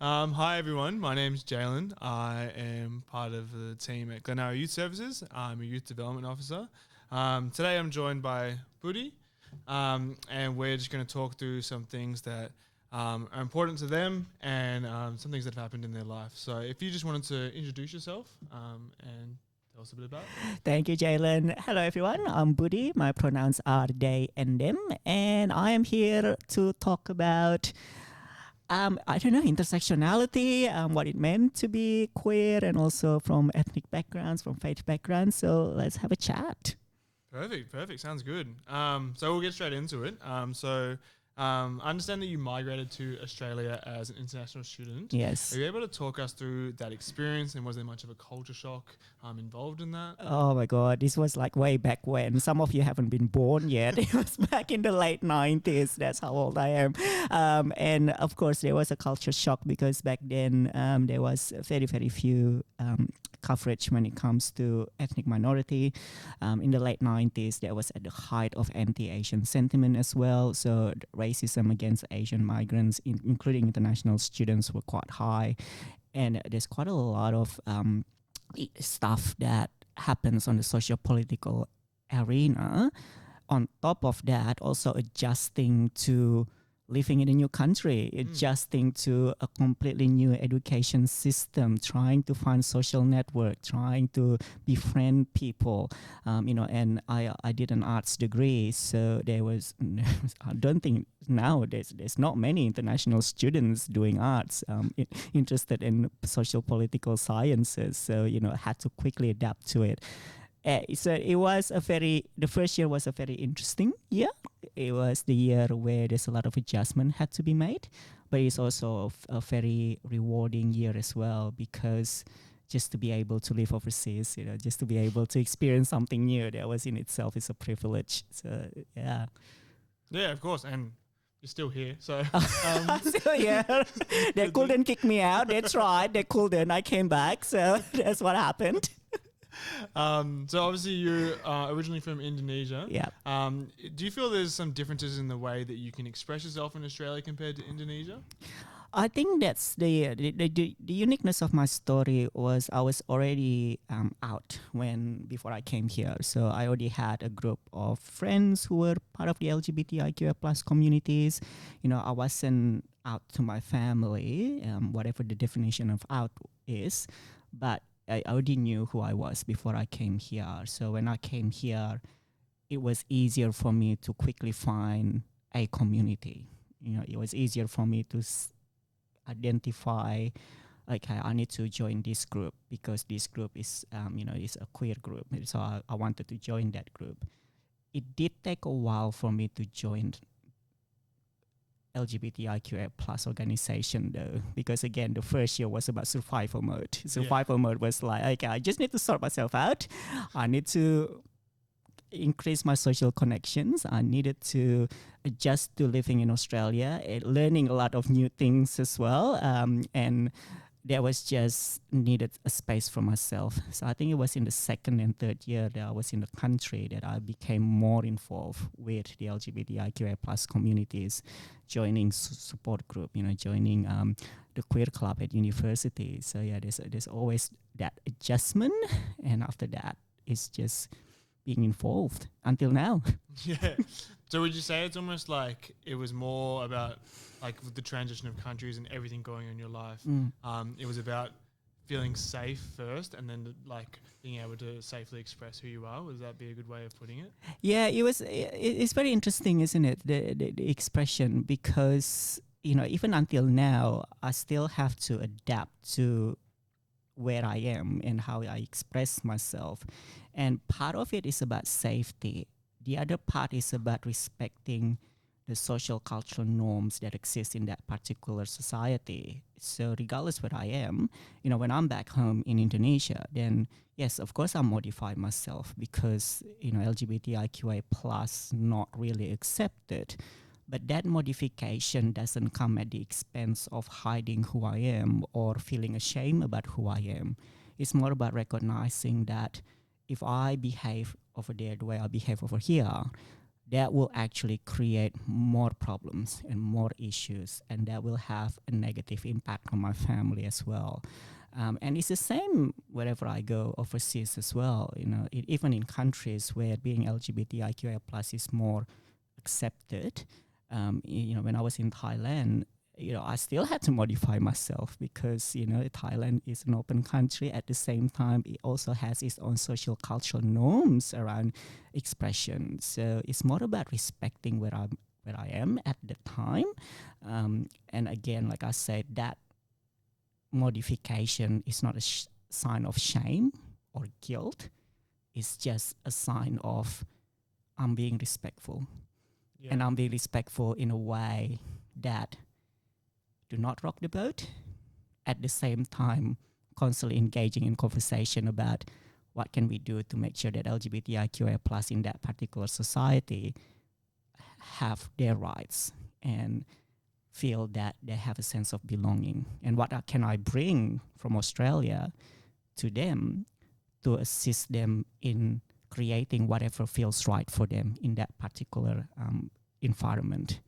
Hi everyone, my name's Jalen. I am part of the team at Glenara Youth Services. I'm a Youth Development Officer. Today I'm joined by Budi, and we're just going to talk through some things that are important to them and some things that have happened in their life. So if you just wanted to introduce yourself and tell us a bit about it. Thank you, Jalen. Hello, everyone. I'm Budi. My pronouns are they and them. And I am here to talk about, I don't know, intersectionality, what it meant to be queer, and also from ethnic backgrounds, from faith backgrounds. So let's have a chat. Perfect. Sounds good. So we'll get straight into it. I understand that you migrated to Australia as an international student. Yes. Are you able to talk us through that experience, and was there much of a culture shock involved in that? Oh my God, this was like way back when. Some of you haven't been born yet. It was back in the late 90s. That's how old I am. And of course, there was a culture shock because back then there was very, very few coverage when it comes to ethnic minority. In the late 90s, that was at the height of anti-Asian sentiment as well. So racism against Asian migrants, including international students, were quite high. And there's quite a lot of stuff that happens on the socio-political arena. On top of that, also adjusting to living in a new country, adjusting to a completely new education system, trying to find social network, trying to befriend people, and I did an arts degree, so there was, I don't think now there's not many international students doing arts interested in social political sciences, so, I had to quickly adapt to it. So the first year was a very interesting year. It was the year where there's a lot of adjustment had to be made, but it's also a very rewarding year as well, because just to be able to live overseas, just to be able to experience something new, that was in itself is a privilege. So yeah. Yeah, of course, and you're still here, so So yeah, they couldn't kick me out. That's right, they couldn't. I came back, so that's what happened. So obviously you're originally from Indonesia. Yeah. Do you feel there's some differences in the way that you can express yourself in Australia compared to Indonesia? I think that's the uniqueness of my story was I was already out before I came here. So I already had a group of friends who were part of the LGBTIQA plus communities. I wasn't out to my family, whatever the definition of out is, but I already knew who I was before I came here. So when I came here, it was easier for me to quickly find a community. It was easier for me to identify, okay, I need to join this group because this group is, is a queer group. So I wanted to join that group. It did take a while for me to join LGBTIQA plus organization though, because again, the first year was about survival mode. Survival mode was like, okay, I just need to sort myself out. I need to increase my social connections. I needed to adjust to living in Australia, learning a lot of new things as well. And there was just needed a space for myself. So I think it was in the second and third year that I was in the country that I became more involved with the LGBTIQA plus communities, joining support group, joining the queer club at university. So yeah, there's always that adjustment, and after that, it's just being involved until now. Yeah. So would you say it's almost like it was more about like with the transition of countries and everything going on in your life? It was about feeling safe first and then like being able to safely express who you are. Would that be a good way of putting it? Yeah, it's very interesting, isn't it? The expression, because, even until now, I still have to adapt to where I am and how I express myself. And part of it is about safety. The other part is about respecting the social cultural norms that exist in that particular society. So regardless where I am, when I'm back home in Indonesia, then yes, of course I modify myself because, LGBTIQA plus not really accepted. But that modification doesn't come at the expense of hiding who I am or feeling ashamed about who I am. It's more about recognizing that if I behave over there the way I behave over here, that will actually create more problems and more issues, and that will have a negative impact on my family as well. And it's the same wherever I go overseas as well. Even in countries where being LGBTIQA plus is more accepted. When I was in Thailand, I still had to modify myself because, Thailand is an open country. At the same time, it also has its own social cultural norms around expression. So it's more about respecting where I am at the time. And again, like I said, that modification is not a sign of shame or guilt. It's just a sign of I'm being respectful. Yeah. And I'm being respectful in a way that do not rock the boat. At the same time, constantly engaging in conversation about what can we do to make sure that LGBTIQA plus in that particular society have their rights and feel that they have a sense of belonging. And what can I bring from Australia to them to assist them in creating whatever feels right for them in that particular environment.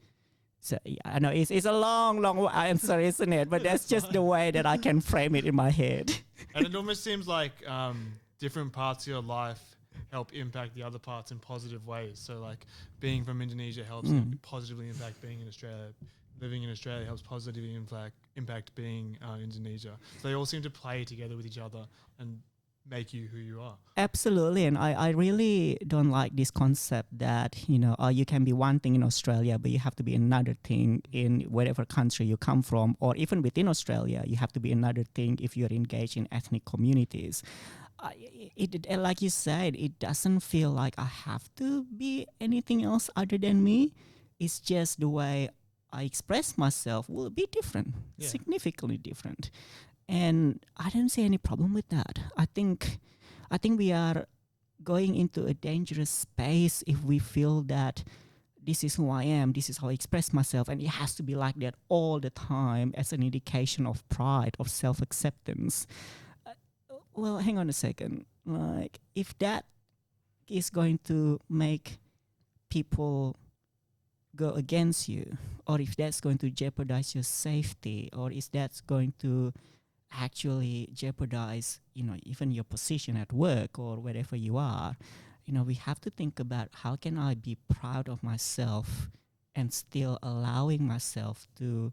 So I know it's a long answer, isn't it? But that's just the way that I can frame it in my head. And it almost seems like different parts of your life help impact the other parts in positive ways. So like being from Indonesia helps positively impact being in Australia. Living in Australia helps positively impact being Indonesia. So they all seem to play together with each other and make you who you are. Absolutely. And I really don't like this concept that, you can be one thing in Australia, but you have to be another thing in whatever country you come from, or even within Australia, you have to be another thing if you're engaged in ethnic communities. Like you said, it doesn't feel like I have to be anything else other than me. It's just the way I express myself will be different, significantly different. And I don't see any problem with that. I think we are going into a dangerous space if we feel that this is who I am, this is how I express myself, and it has to be like that all the time as an indication of pride, of self-acceptance. Well, hang on a second. Like, if that is going to make people go against you, or if that's going to jeopardize your safety, or if that's going to actually jeopardize, even your position at work or wherever you are, we have to think about how can I be proud of myself and still allowing myself to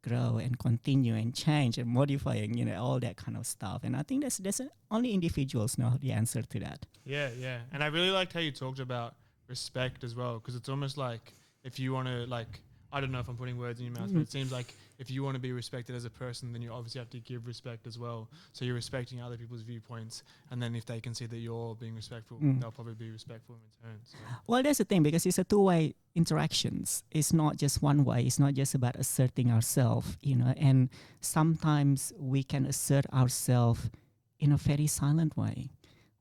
grow and continue and change and modifying, all that kind of stuff. And I think that's only individuals know the answer to that. Yeah. And I really liked how you talked about respect as well, because it's almost like if you want to, like, I don't know if I'm putting words in your mouth, but it seems like if you want to be respected as a person, then you obviously have to give respect as well. So you're respecting other people's viewpoints, and then if they can see that you're being respectful, they'll probably be respectful in return. So. Well, that's the thing, because it's a two-way interactions. It's not just one way. It's not just about asserting ourselves, and sometimes we can assert ourselves in a very silent way.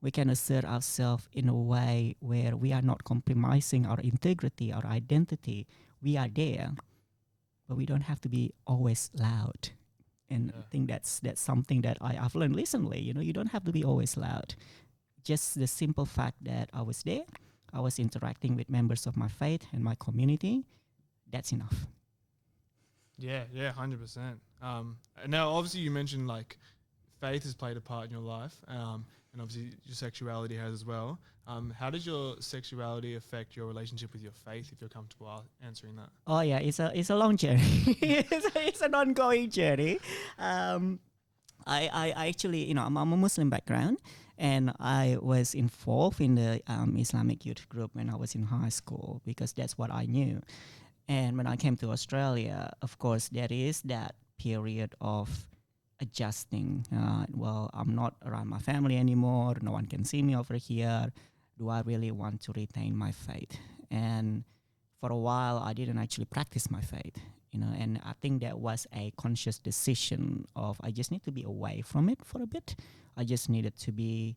We can assert ourselves in a way where we are not compromising our integrity, our identity. We are there, but we don't have to be always loud. And I think that's something that I've learned recently. You don't have to be always loud. Just the simple fact that I was there, I was interacting with members of my faith and my community, that's enough. Yeah, 100%. And now, obviously, you mentioned like faith has played a part in your life, and obviously your sexuality has as well. How does your sexuality affect your relationship with your faith, if you're comfortable answering that? Oh yeah, it's a long journey. it's an ongoing journey. I actually, I'm a Muslim background, and I was involved in the Islamic youth group when I was in high school because that's what I knew. And when I came to Australia, of course, there is that period of adjusting. Well, I'm not around my family anymore. No one can see me over here. Do I really want to retain my faith? And for a while, I didn't actually practice my faith, and I think that was a conscious decision of I just need to be away from it for a bit. I just needed to be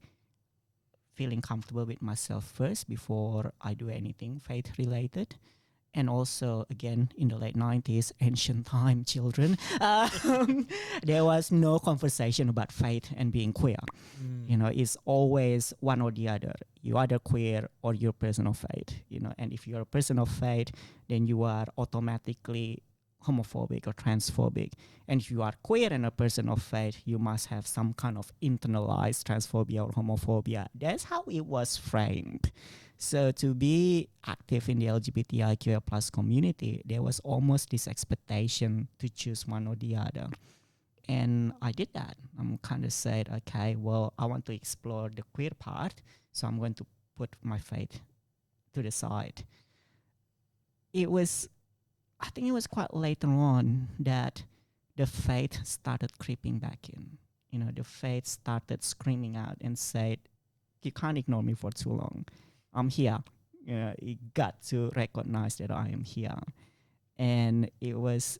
feeling comfortable with myself first before I do anything faith related. And also, again, in the late 90s, ancient time, children, there was no conversation about faith and being queer. It's always one or the other. You either queer or you're a person of faith, and if you're a person of faith, then you are automatically homophobic or transphobic. And if you are queer and a person of faith, you must have some kind of internalized transphobia or homophobia. That's how it was framed. So to be active in the LGBTIQA plus community, there was almost this expectation to choose one or the other. And I did that. I'm kind of said, okay, well, I want to explore the queer part, so I'm going to put my faith to the side. I think it was quite later on that the faith started creeping back in. The faith started screaming out and said, you can't ignore me for too long. I'm here. You got to recognize that I am here. And it was,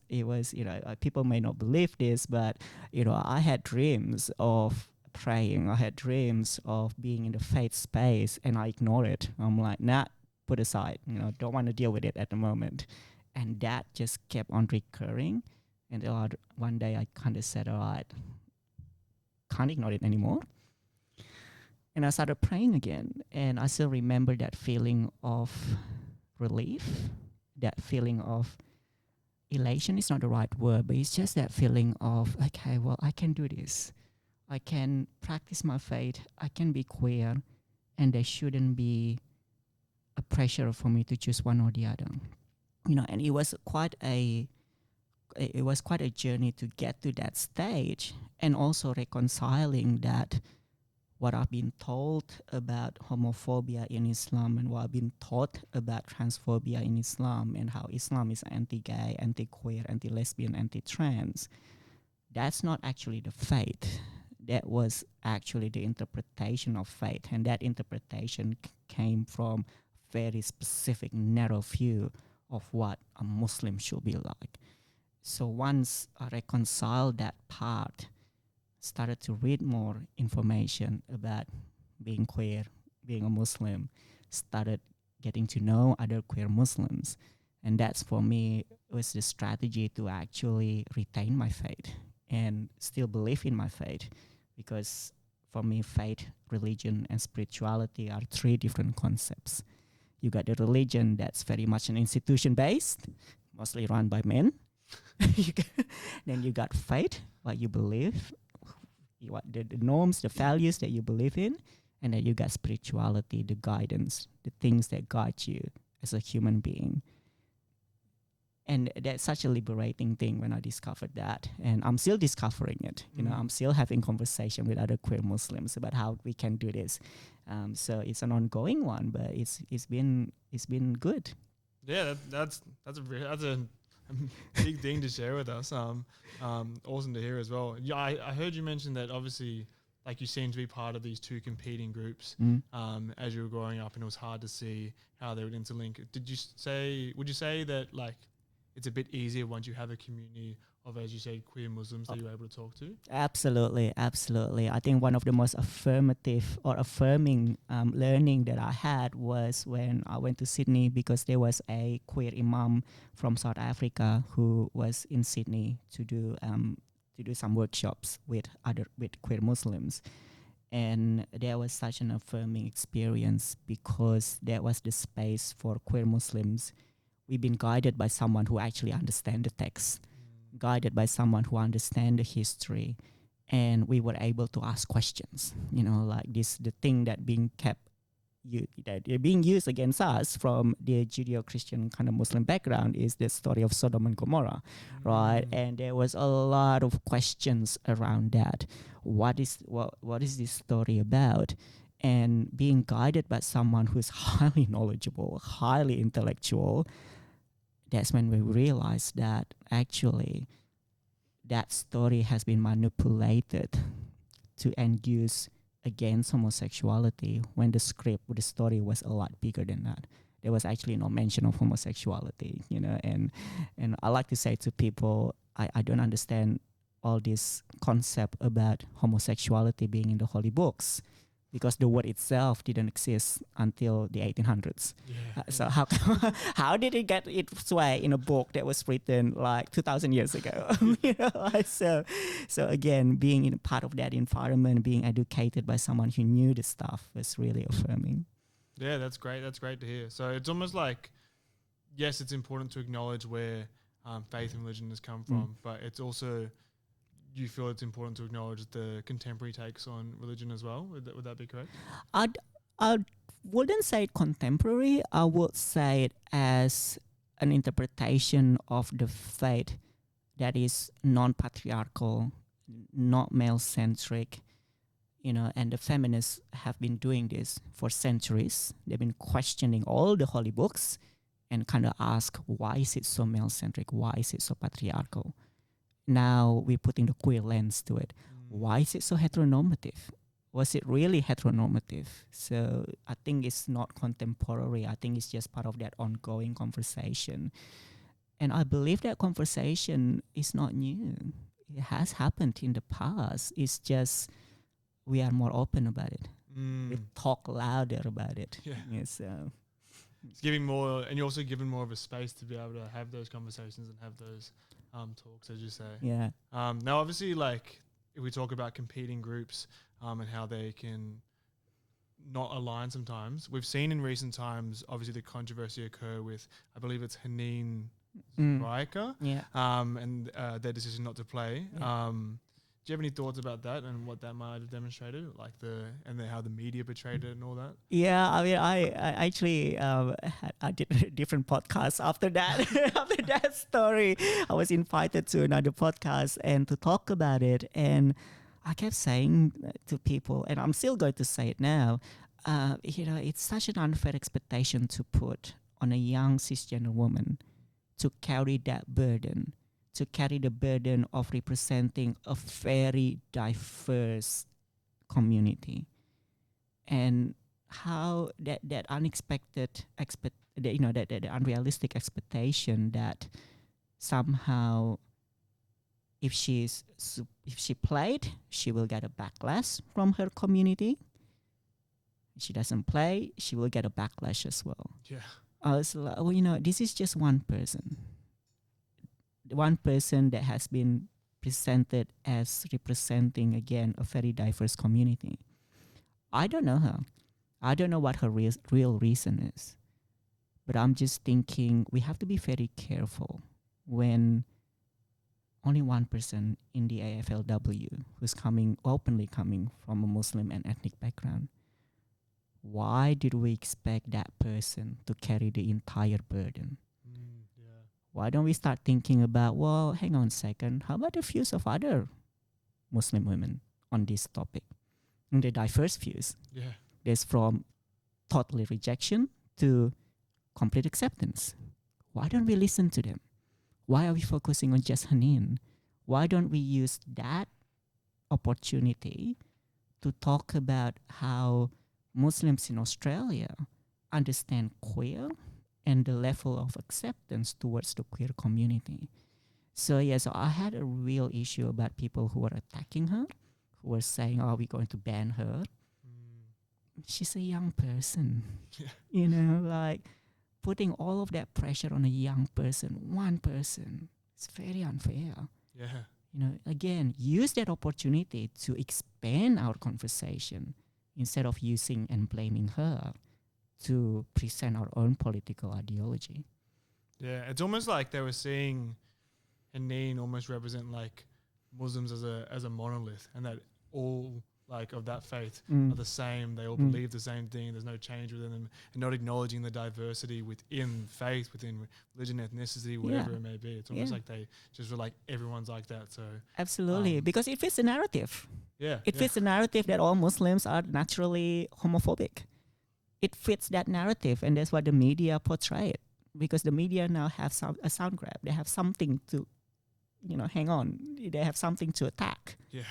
people may not believe this, but, I had dreams of praying. I had dreams of being in the faith space, and I ignored it. I'm like, nah, put aside, don't want to deal with it at the moment. And that just kept on recurring. And one day I kind of said, all right, can't ignore it anymore. And I started praying again. And I still remember that feeling of relief, that feeling of elation is not the right word, but it's just that feeling of, okay, well, I can do this. I can practice my faith. I can be queer. And there shouldn't be a pressure for me to choose one or the other. And it was quite a journey to get to that stage, and also reconciling that what I've been told about homophobia in Islam and what I've been taught about transphobia in Islam and how Islam is anti-gay, anti-queer, anti-lesbian, anti-trans. That's not actually the faith. That was actually the interpretation of faith, and that interpretation came from very specific, narrow view of what a Muslim should be like. So once I reconciled that part, started to read more information about being queer, being a Muslim, started getting to know other queer Muslims. And that's, for me, was the strategy to actually retain my faith and still believe in my faith. Because for me, faith, religion, and spirituality are three different concepts. You got the religion that's very much an institution-based, mostly run by men. Then you got faith, what you believe, what the norms, the values that you believe in. And then you got spirituality, the guidance, the things that guide you as a human being. And that's such a liberating thing when I discovered that. And I'm still discovering it. I'm still having conversation with other queer Muslims about how we can do this. So it's an ongoing one, but it's been good. Yeah, that's a big thing to share with us. Awesome to hear as well. Yeah, I heard you mention that obviously, like, you seem to be part of these two competing groups as you were growing up, and it was hard to see how they would interlink. Would you say that, like, it's a bit easier once you have a community of, as you said, queer Muslims that you're able to talk to? Absolutely. I think one of the most affirmative or affirming learning that I had was when I went to Sydney, because there was a queer imam from South Africa who was in Sydney to do some workshops with queer Muslims. And there was such an affirming experience, because there was the space for queer Muslims. We've been guided by someone who actually understands the text, guided by someone who understands the history, and we were able to ask questions. Like the thing that being used against us from the Judeo-Christian kind of Muslim background is the story of Sodom and Gomorrah, right? And there was a lot of questions around that. What is this story about? And being guided by someone who's highly knowledgeable, highly intellectual, that's when we realized that actually that story has been manipulated to induce against homosexuality, when the story was a lot bigger than that. There was actually no mention of homosexuality, and I like to say to people, I don't understand all this concept about homosexuality being in the holy books, because the word itself didn't exist until the 1800s. So how how did it get its way in a book that was written like 2,000 years ago? So again, being in part of that environment, being educated by someone who knew the stuff was really affirming. Yeah, that's great. That's great to hear. So it's almost like, yes, it's important to acknowledge where faith and religion has come from, but it's also, you feel it's important to acknowledge the contemporary takes on religion as well. Would that be correct? I wouldn't say it contemporary. I would say it as an interpretation of the faith that is non-patriarchal, not male-centric, and the feminists have been doing this for centuries. They've been questioning all the holy books and kind of ask, why is it so male-centric? Why is it so patriarchal? Now we're putting the queer lens to it. Why is it so heteronormative? Was it really heteronormative? So I think it's not contemporary. I think it's just part of that ongoing conversation. And I believe that conversation is not new. It has happened in the past. It's just we are more open about it. We talk louder about it. Yeah, so it's giving more, and you're also given more of a space to be able to have those conversations and have those talks, as you say. Yeah. Now, obviously, like if we talk about competing groups and how they can not align sometimes, we've seen in recent times, obviously, the controversy occur with, I believe it's Haneen Riker, and their decision not to play. Yeah. Do you have any thoughts about that and what that might have demonstrated, like how the media portrayed it and all that? Yeah, I mean, I actually I did a different podcast after that. After that story, I was invited to another podcast and to talk about it. And I kept saying to people, and I'm still going to say it now, it's such an unfair expectation to put on a young cisgender woman to carry that burden, to carry the burden of representing a very diverse community, and how that unexpected that unrealistic expectation that somehow if she played, she will get a backlash from her community. If she doesn't play, she will get a backlash as well. Yeah. I was like, well, this is just one person that has been presented as representing, again, a very diverse community. I don't know her. I don't know what her real reason is. But I'm just thinking we have to be very careful when only one person in the AFLW who's openly coming from a Muslim and ethnic background. Why did we expect that person to carry the entire burden? Why don't we start thinking about, well, hang on a second, how about the views of other Muslim women on this topic? And the diverse views. Yeah. There's from totally rejection to complete acceptance. Why don't we listen to them? Why are we focusing on just Haneen? Why don't we use that opportunity to talk about how Muslims in Australia understand queer and the level of acceptance towards the queer community? So I had a real issue about people who were attacking her, who were saying, "Oh, we're going to ban her." She's a young person, like putting all of that pressure on a young person, one person. It's very unfair. Yeah. Again, use that opportunity to expand our conversation instead of using and blaming her to present our own political ideology. Yeah, it's almost like they were seeing Haneen almost represent like Muslims as a monolith, and that all like of that faith are the same. They all believe the same thing. There's no change within them, and not acknowledging the diversity within faith, within religion, ethnicity, whatever it may be. It's almost like they just were like everyone's like that. So absolutely, because it fits the narrative. Yeah, it fits the narrative that all Muslims are naturally homophobic. It fits that narrative, and that's what the media portray it. Because the media now have a sound grab. They have something to, hang on. They have something to attack. Yeah.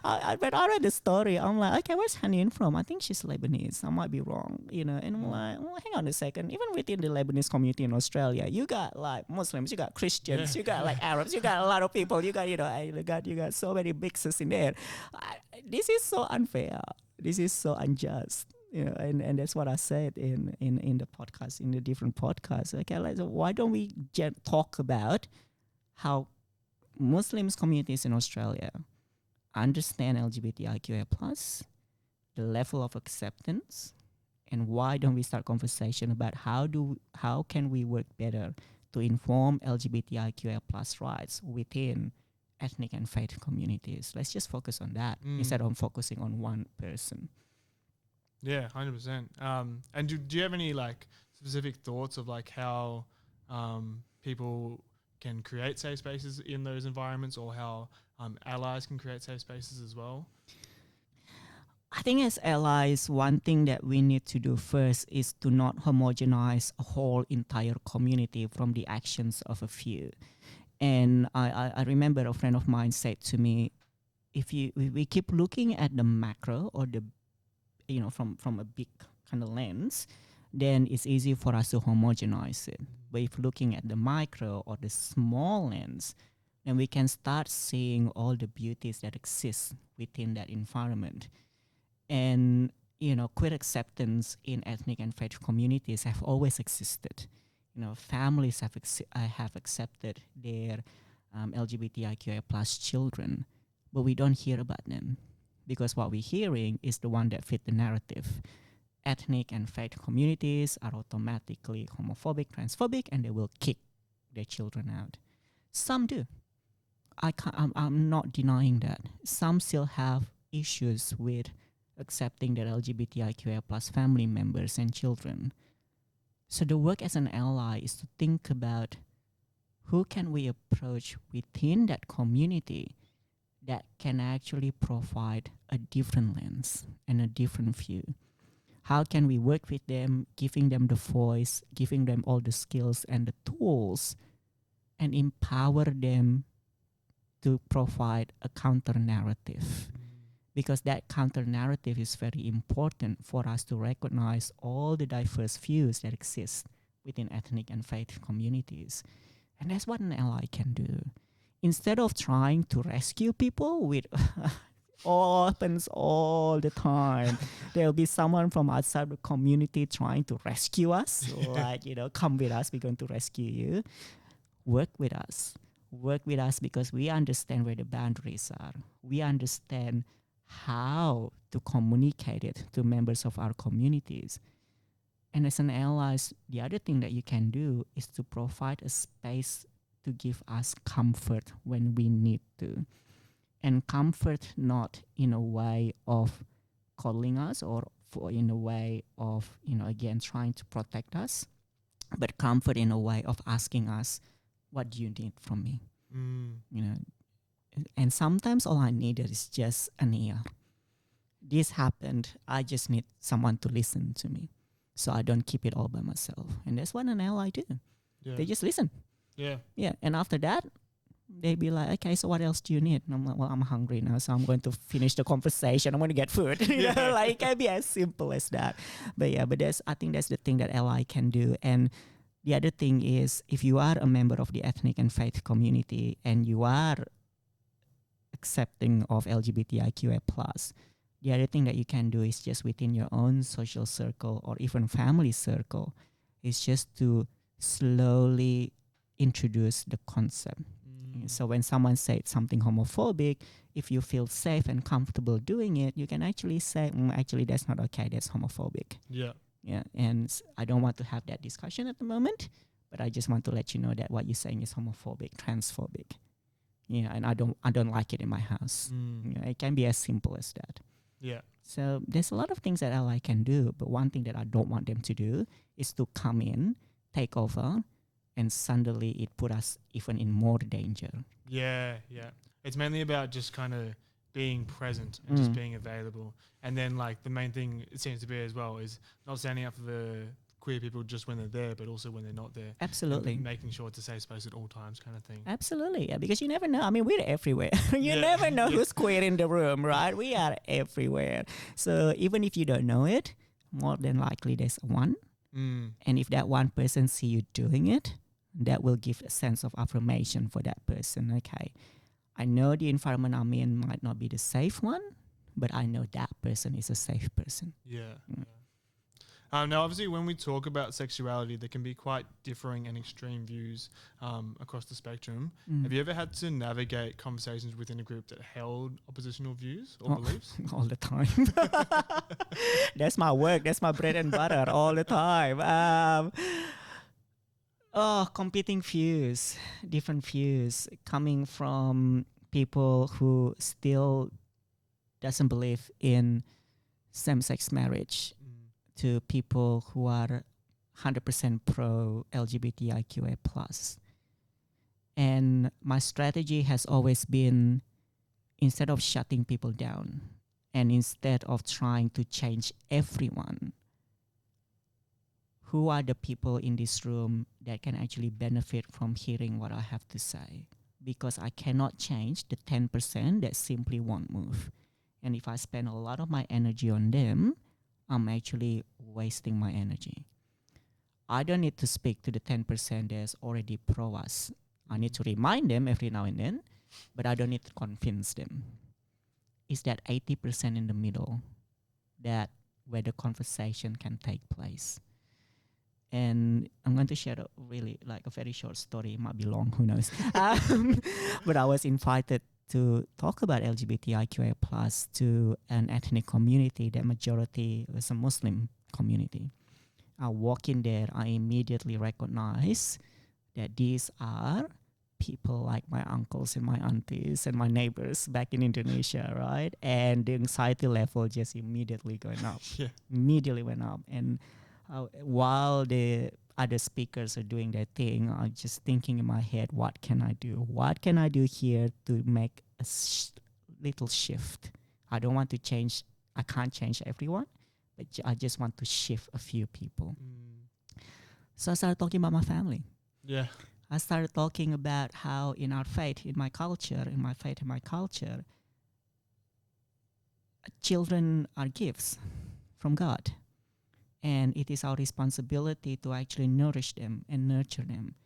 But I read the story. I'm like, okay, where's Hanin from? I think she's Lebanese. I might be wrong, And I'm like, well, hang on a second. Even within the Lebanese community in Australia, you got like Muslims, you got Christians, you got like Arabs, you got a lot of people. You got, you got so many mixes in there. This is so unfair. This is so unjust. And that's what I said in the podcast, in the different podcasts. Okay, why don't we talk about how Muslims communities in Australia understand LGBTIQA plus, the level of acceptance, and why don't we start conversation about how can we work better to inform LGBTIQA plus rights within ethnic and faith communities. Let's just focus on that instead of focusing on one person. Yeah, 100%. And do you have any like specific thoughts of like how people can create safe spaces in those environments, or how allies can create safe spaces as well? I think as allies, one thing that we need to do first is to not homogenize a whole entire community from the actions of a few. And I remember a friend of mine said to me, if we keep looking at the macro or the from a big kind of lens, then it's easy for us to homogenize it. But if looking at the micro or the small lens, then we can start seeing all the beauties that exist within that environment. And queer acceptance in ethnic and faith communities have always existed. Families have accepted their LGBTIQA plus children, but we don't hear about them because what we're hearing is the one that fit the narrative. Ethnic and faith communities are automatically homophobic, transphobic, and they will kick their children out. Some do. I'm not denying that. Some still have issues with accepting their LGBTIQA plus family members and children. So the work as an ally is to think about who can we approach within that community that can actually provide a different lens and a different view. How can we work with them, giving them the voice, giving them all the skills and the tools, and empower them to provide a counter narrative? Because that counter narrative is very important for us to recognize all the diverse views that exist within ethnic and faith communities. And that's what an ally can do. Instead of trying to rescue people with all happens all the time. There'll be someone from outside the community trying to rescue us. Like, come with us, we're going to rescue you. Work with us. Work with us because we understand where the boundaries are. We understand how to communicate it to members of our communities. And as an ally, the other thing that you can do is to provide a space to give us comfort when we need to. And comfort not in a way of coddling us or in a way of, again, trying to protect us, but comfort in a way of asking us, what do you need from me? And sometimes all I needed is just an ear. This happened. I just need someone to listen to me, so I don't keep it all by myself. And that's what an ally do. Yeah. They just listen. Yeah. And after that, they be like, okay, so what else do you need? And I'm like, well, I'm hungry now, so I'm going to finish the conversation. I'm going to get food. Like it can be as simple as that. But I think that's the thing that ally can do. And the other thing is, if you are a member of the ethnic and faith community and you are accepting of LGBTIQA plus, the other thing that you can do is just within your own social circle or even family circle is just to slowly introduce the concept. So when someone says something homophobic, if you feel safe and comfortable doing it, you can actually say, actually, that's not okay. That's homophobic. Yeah. And I don't want to have that discussion at the moment, but I just want to let you know that what you're saying is homophobic, transphobic. And I don't like it in my house. It can be as simple as that. Yeah. So there's a lot of things that ally can do, but one thing that I don't want them to do is to come in, take over, and suddenly it put us even in more danger. Yeah. It's mainly about just kind of being present and just being available. And then like the main thing it seems to be as well is not standing up for the queer people just when they're there, but also when they're not there. Absolutely. And making sure it's a safe space at all times kind of thing. Absolutely, yeah, because you never know. I mean, we're everywhere. You never know who's queer in the room, right? We are everywhere. So even if you don't know it, more than likely there's one. And if that one person see you doing it, that will give a sense of affirmation for that person. Okay, I know the environment I'm in might not be the safe one, but I know that person is a safe person. Yeah. Now, obviously, when we talk about sexuality, there can be quite differing and extreme views across the spectrum. Have you ever had to navigate conversations within a group that held oppositional views or beliefs? All the time. That's my work. That's my bread and butter all the time. Competing views, different views coming from people who still doesn't believe in same-sex marriage to people who are 100% pro LGBTIQA+. And my strategy has always been, instead of shutting people down and instead of trying to change everyone, who are the people in this room that can actually benefit from hearing what I have to say? Because I cannot change the 10% that simply won't move. And if I spend a lot of my energy on them, I'm actually wasting my energy. I don't need to speak to the 10% that's already pro us. I need to remind them every now and then, but I don't need to convince them. It's that 80% in the middle that where the conversation can take place. And I'm going to share a very short story. It might be long, who knows. But I was invited to talk about LGBTIQA plus to an ethnic community that majority was a Muslim community. I walk in there, I immediately recognize that these are people like my uncles and my aunties and my neighbors back in Indonesia, right? And the anxiety level just immediately going up. Immediately went up. And while the other speakers are doing their thing, I'm just thinking in my head, what can I do? What can I do here to make a little shift? I don't want to change. I can't change everyone, but I just want to shift a few people. So I started talking about my family. Yeah. I started talking about how in our faith, in my culture, children are gifts from God. And it is our responsibility to actually nourish them and nurture them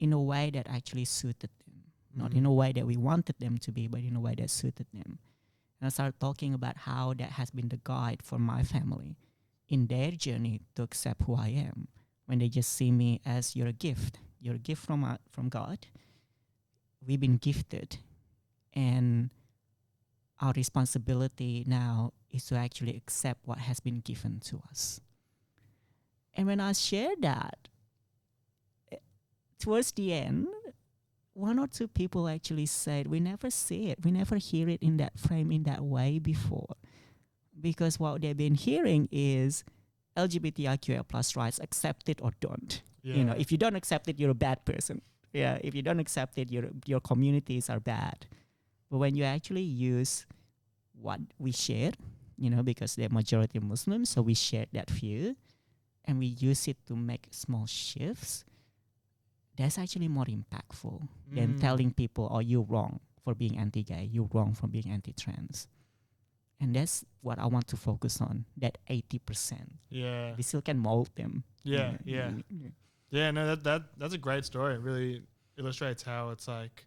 in a way that actually suited them. Not in a way that we wanted them to be, but in a way that suited them. And I started talking about how that has been the guide for my family in their journey to accept who I am. When they just see me as you're a gift. You're a gift from God. We've been gifted. And our responsibility now is to actually accept what has been given to us. And when I shared that, towards the end, one or two people actually said, we never see it. We never hear it in that frame, in that way before. Because what they've been hearing is LGBTIQA plus rights, accept it or don't. Yeah. You know, if you don't accept it, you're a bad person. Yeah, if you don't accept it, your communities are bad. But when you actually use what we share, you know, because they're majority Muslims, so we share that view, and we use it to make small shifts, that's actually more impactful than telling people, oh, you're wrong for being anti-gay, you're wrong for being anti-trans. And that's what I want to focus on, that 80%. Yeah. We still can mold them. Yeah. No, that's a great story. It really illustrates how it's like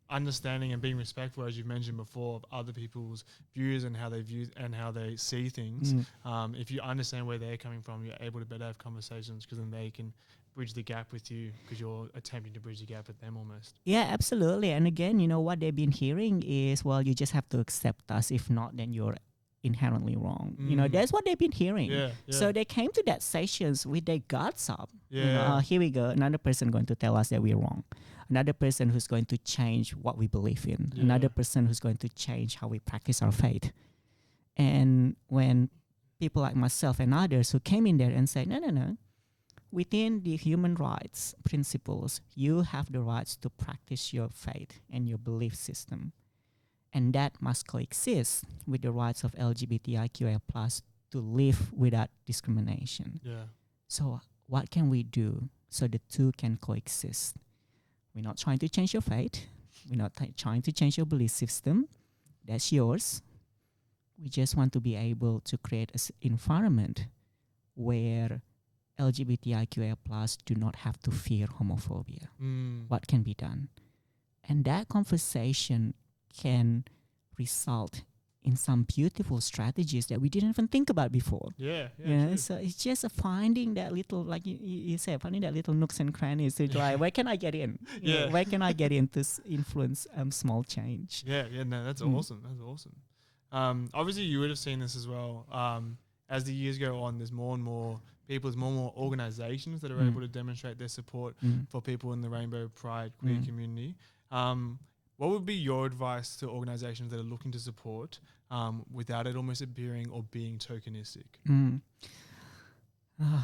understanding and being respectful, as you've mentioned before, of other people's views and how they view and how they see things. If you understand where they're coming from, you're able to better have conversations because then they can bridge the gap with you because you're attempting to bridge the gap with them almost. Yeah, absolutely. And again, you know, what they've been hearing is, well, you just have to accept us. If not, then you're inherently wrong. You know, that's what they've been hearing. Yeah. So they came to that sessions with their guards up. Yeah. You know, here we go. Another person going to tell us that we're wrong. Another person who's going to change what we believe in. Yeah. Another person who's going to change how we practice our faith. And when people like myself and others who came in there and said, no, within the human rights principles, you have the rights to practice your faith and your belief system. And that must coexist with the rights of LGBTIQA plus to live without discrimination. Yeah. So what can we do so the two can coexist? We're not trying to change your fate. We're not trying to change your belief system. That's yours. We just want to be able to create an environment where LGBTIQA plus do not have to fear homophobia. What can be done? And that conversation can result in some beautiful strategies that we didn't even think about before. So it's just finding that little, like you said, finding that little nooks and crannies to like, where can I get in? Where can I get in to influence small change? No, that's awesome. That's awesome. Obviously, you would have seen this as well. As the years go on, there's more and more people, there's more and more organizations that are able to demonstrate their support for people in the Rainbow Pride queer community. What would be your advice to organizations that are looking to support without it almost appearing or being tokenistic?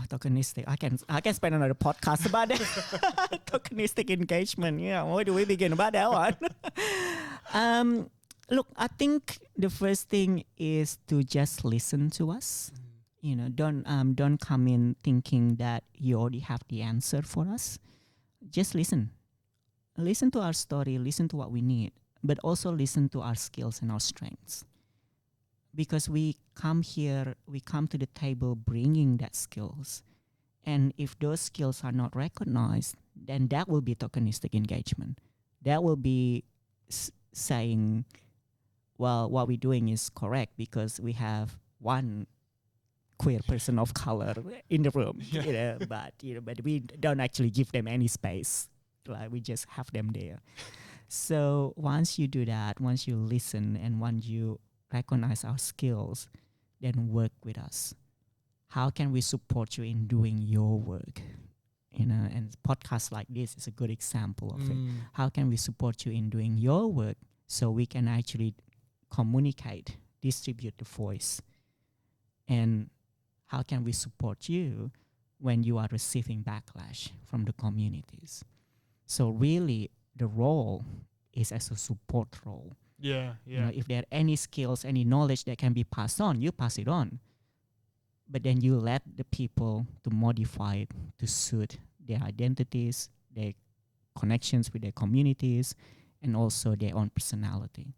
Tokenistic. I can spend another podcast about that. Tokenistic engagement. Yeah, where do we begin about that one? Look, I think the first thing is to just listen to us. Don't come in thinking that you already have the answer for us. Just listen. Listen to our story, listen to what we need, but also listen to our skills and our strengths. Because we come to the table bringing that skills. And if those skills are not recognized, then that will be tokenistic engagement. That will be saying, well, what we're doing is correct because we have one queer person of color in the room, but we don't actually give them any space. Like we just have them there. So once you do that, once you listen and once you recognize our skills, then work with us. How can we support you in doing your work? And podcasts like this is a good example of it. How can we support you in doing your work so we can actually communicate, distribute the voice? And how can we support you when you are receiving backlash from the communities? So really, the role is as a support role. If there are any skills, any knowledge that can be passed on, you pass it on. But then you let the people to modify it to suit their identities, their connections with their communities, and also their own personality.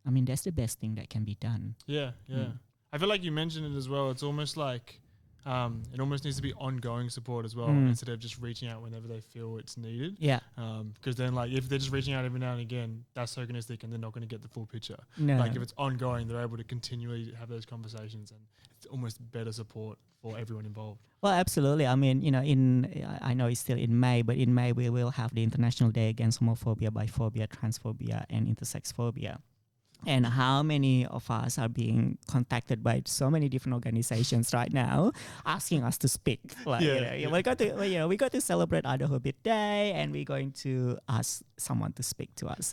I mean, that's the best thing that can be done. I feel like you mentioned it as well. It's almost like it almost needs to be ongoing support as well instead of just reaching out whenever they feel it's needed. Because then like if they're just reaching out every now and again, that's tokenistic and they're not going to get the full picture. Like if it's ongoing, they're able to continually have those conversations and it's almost better support for everyone involved. Well, absolutely. I mean, I know it's still in May, but in May we will have the International Day Against Homophobia, Biphobia, Transphobia, and Intersex Phobia. And how many of us are being contacted by so many different organizations right now, asking us to speak? Like, we're going to celebrate Adulthood Day, and we're going to ask someone to speak to us.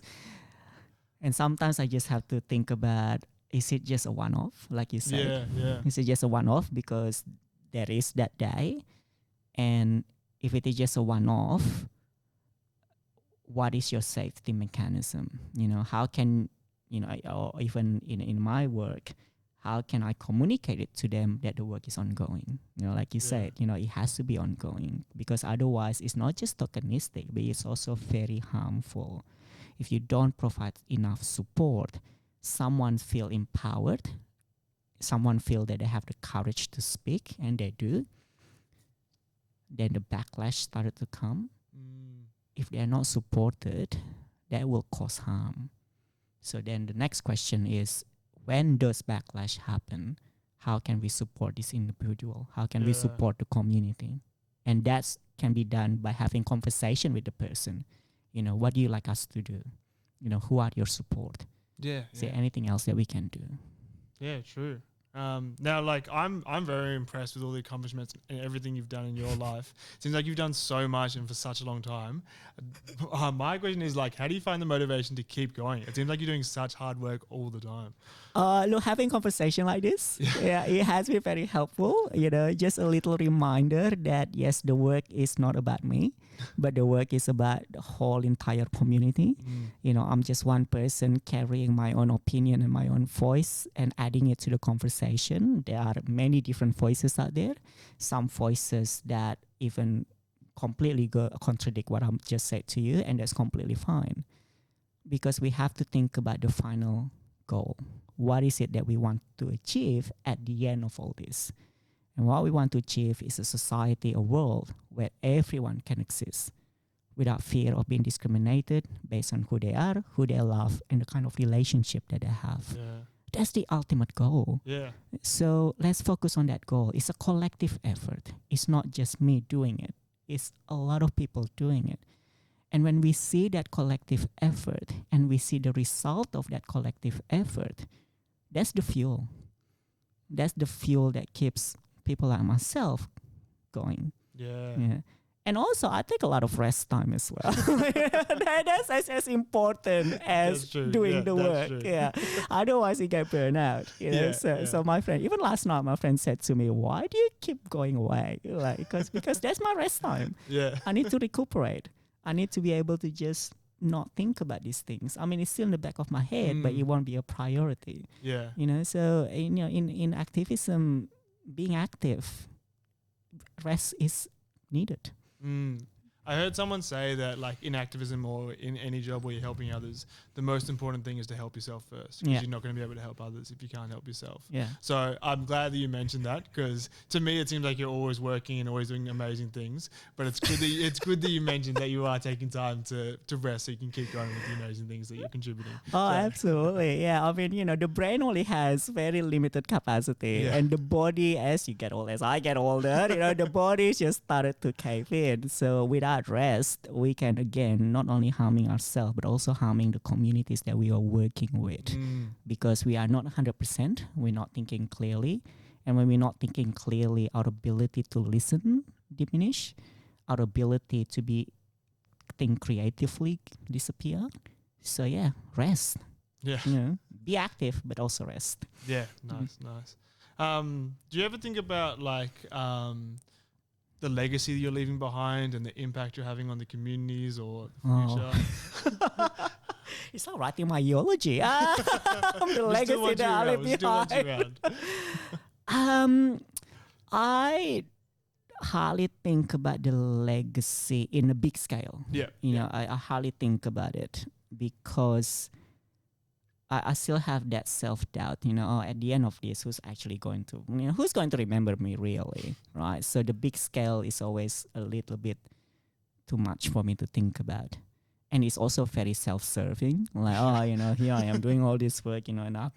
And sometimes I just have to think about: is it just a one-off, like you said? Is it just a one-off because there is that day? And if it is just a one-off, what is your safety mechanism? How can or even in my work, how can I communicate it to them that the work is ongoing? Like you said, it has to be ongoing because otherwise it's not just tokenistic, but it's also very harmful. If you don't provide enough support, someone feel empowered, someone feel that they have the courage to speak, and they do. Then the backlash started to come. If they are not supported, that will cause harm. So then the next question is, when does backlash happen, how can we support this individual? How can we support the community? And that can be done by having conversation with the person. What do you like us to do? Who are your support? Is there anything else that we can do? Yeah, true. Now, like I'm very impressed with all the accomplishments and everything you've done in your life. Seems like you've done so much and for such a long time. My question is like, how do you find the motivation to keep going? It seems like you're doing such hard work all the time. Look, having conversation like this, it has been very helpful. Just a little reminder that yes, the work is not about me, but the work is about the whole entire community. I'm just one person carrying my own opinion and my own voice and adding it to the conversation. conversation. There are many different voices out there. Some voices that even completely contradict what I just said to you, and that's completely fine. Because we have to think about the final goal. What is it that we want to achieve at the end of all this? And what we want to achieve is a society, a world where everyone can exist without fear of being discriminated based on who they are, who they love, and the kind of relationship that they have. Yeah. That's the ultimate goal. Yeah. So let's focus on that goal. It's a collective effort. It's not just me doing it. It's a lot of people doing it. And when we see that collective effort and we see the result of that collective effort, that's the fuel. That's the fuel that keeps people like myself going. Yeah. And also, I take a lot of rest time as well. That's as important as doing the work. True. Yeah. Otherwise, you get burned out. So my friend, even last night, my friend said to me, "Why do you keep going away?" Because that's my rest time. Yeah. I need to recuperate. I need to be able to just not think about these things. I mean, it's still in the back of my head, but it won't be a priority. Yeah. So in activism, being active, rest is needed. I heard someone say that, like, in activism or in any job where you're helping others, the most important thing is to help yourself first, because you're not going to be able to help others if you can't help yourself. Yeah. So I'm glad that you mentioned that, because to me it seems like you're always working and always doing amazing things. But it's good that you mentioned that you are taking time to rest so you can keep going with the amazing things that you're contributing. Oh, absolutely. Yeah. I mean, the brain only has very limited capacity, and the body, as you get older, as I get older, the body just started to cave in. So without rest, we can again not only harming ourselves but also harming the communities that we are working with, because we are not 100%. We're not thinking clearly, and when we're not thinking clearly, our ability to listen diminish, our ability to think creatively disappear. So rest. Yeah. Be active but also rest. Yeah. Nice. Do you ever think about, like, the legacy that you're leaving behind and the impact you're having on the communities or the future? It's not writing my eulogy. The legacy that I leave behind. I hardly think about the legacy in a big scale. I hardly think about it because I still have that self-doubt, at the end of this, who's actually going to, who's going to remember me really, right? So the big scale is always a little bit too much for me to think about. And it's also very self-serving, like, here I am doing all this work, and I've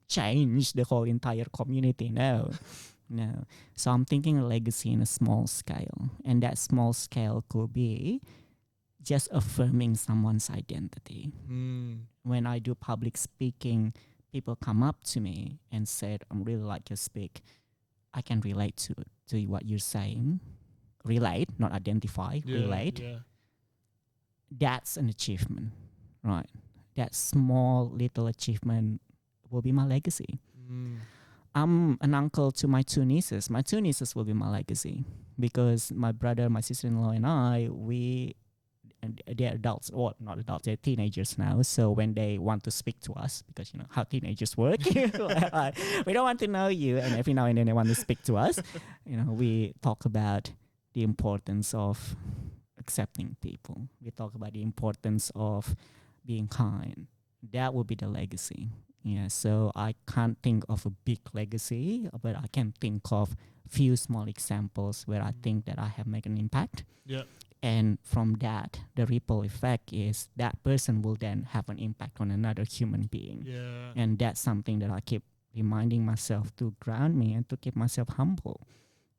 changed the whole entire community. No. So I'm thinking a legacy in a small scale. And that small scale could be just affirming someone's identity. When I do public speaking, people come up to me and said, "I really like your speak. I can relate to what you're saying." Relate, not identify. Relate. Yeah. That's an achievement, right? That small little achievement will be my legacy. I'm an uncle to my two nieces. My two nieces will be my legacy because my brother, my sister-in-law, and they're adults, or not adults, they're teenagers now. So when they want to speak to us, because how teenagers work, we don't want to know you, and every now and then they want to speak to us. We talk about the importance of accepting people. We talk about the importance of being kind. That would be the legacy. So I can't think of a big legacy, but I can think of few small examples where I think that I have made an impact. Yeah. And from that, the ripple effect is that person will then have an impact on another human being. Yeah. And that's something that I keep reminding myself to ground me and to keep myself humble.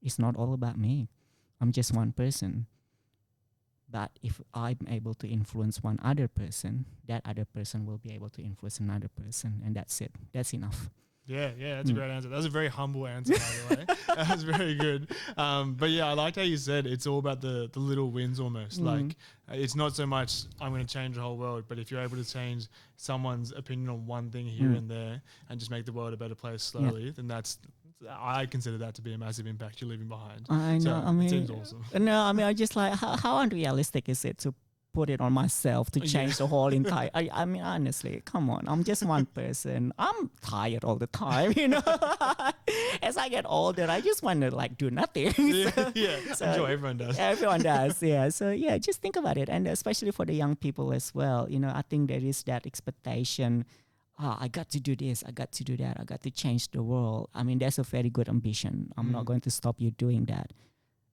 It's not all about me. I'm just one person. But if I'm able to influence one other person, that other person will be able to influence another person. And that's it. That's enough. Yeah, that's a great answer. That was a very humble answer, by the way. That was very good. But I liked how you said it's all about the little wins almost. Like, it's not so much I'm going to change the whole world, but if you're able to change someone's opinion on one thing here and there and just make the world a better place slowly, then I consider that to be a massive impact you're leaving behind. I know. So it seems awesome. No, I just like, how unrealistic is it to put it on myself to change the whole entire. I mean, honestly, come on. I'm just one person. I'm tired all the time, you know. As I get older, I just want to like do nothing. I'm sure everyone does. Everyone does, yeah. So yeah, just think about it, and especially for the young people as well. You know, I think there is that expectation. I got to do this. I got to do that. I got to change the world. I mean, that's a very good ambition. I'm not going to stop you doing that.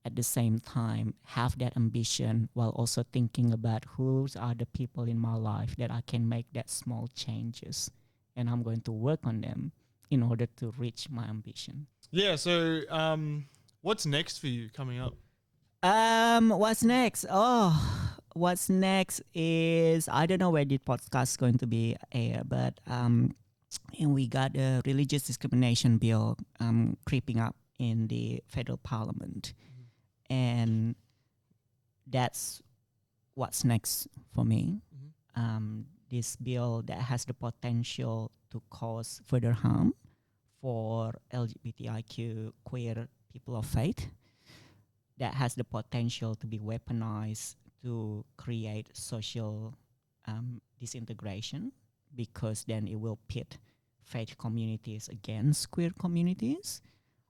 At the same time, have that ambition while also thinking about who are the people in my life that I can make that small changes, and I'm going to work on them in order to reach my ambition. Yeah. So, what's next for you coming up? What's next? What's next is I don't know where the podcast is going to be aired, but and we got a religious discrimination bill creeping up in the federal parliament. And that's what's next for me. This bill that has the potential to cause further harm for LGBTIQ queer people of faith, that has the potential to be weaponized to create social disintegration, because then it will pit faith communities against queer communities.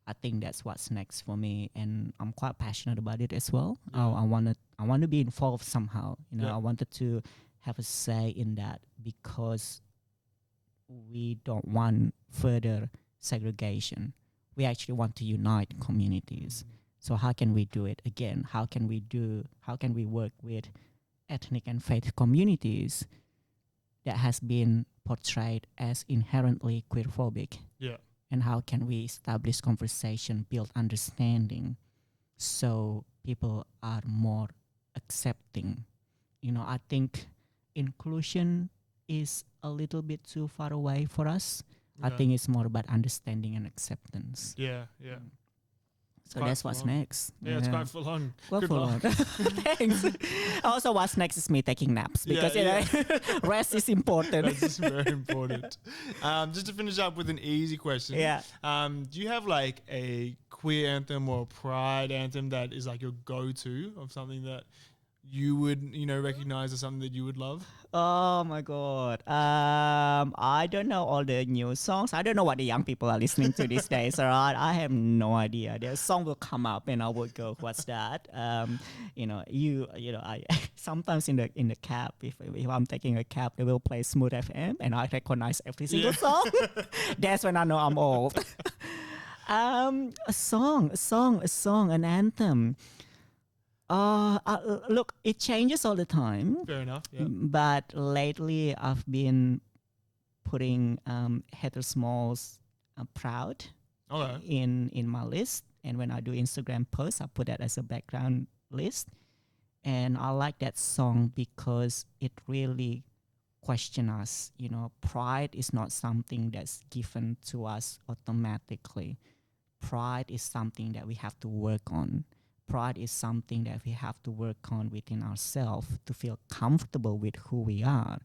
I think that's what's next for me, and I'm quite passionate about it as well. I want to be involved somehow. You know, I wanted to have a say in that, because we don't want further segregation. We actually want to unite communities. So how can we do it again? How can we work with ethnic and faith communities that has been portrayed as inherently queerphobic? Yeah. And how can we establish conversation, build understanding, so people are more accepting? You know, I think inclusion is a little bit too far away for us. I think it's more about understanding and acceptance. Yeah. So that's what's next. Yeah, it's quite full on. Good luck. Thanks. Also, what's next is me taking naps, because rest is important. Rest is very important. Just to finish up with an easy question. Yeah. Do you have like a queer anthem or a pride anthem that is like your go-to of something that you would, recognize as something that you would love? Oh my God. I don't know all the new songs. I don't know what the young people are listening to these days. All right, I have no idea. Their song will come up and I will go, "What's that?" I sometimes in the cab, if I'm taking a cab, they will play Smooth FM, and I recognize every single song. That's when I know I'm old. A song, an anthem. Look, it changes all the time. Fair enough. Yeah. But lately, I've been putting Heather Small's "Proud" in my list, and when I do Instagram posts, I put that as a background list. And I like that song because it really questions us. You know, pride is not something that's given to us automatically. Pride is something that we have to work on. Pride is something that we have to work on within ourselves to feel comfortable with who we are,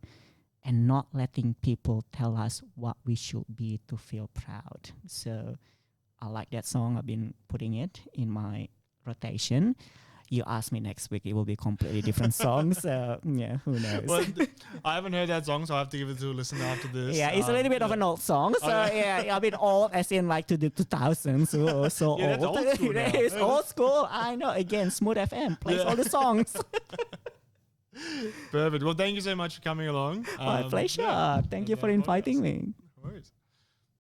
and not letting people tell us what we should be to feel proud. So I like that song. I've been putting it in my rotation. You ask me next week, it will be completely different songs. So yeah, who knows? Well, I haven't heard that song, so I have to give it to a listen after this. Yeah, it's a little bit of an old song. So a bit old, as in like to the 2000s. So yeah, old. That's old school now. It's old school. I know. Again, Smooth FM plays all the songs. Perfect. Well, thank you so much for coming along. My pleasure. Thank you for inviting me. No worries.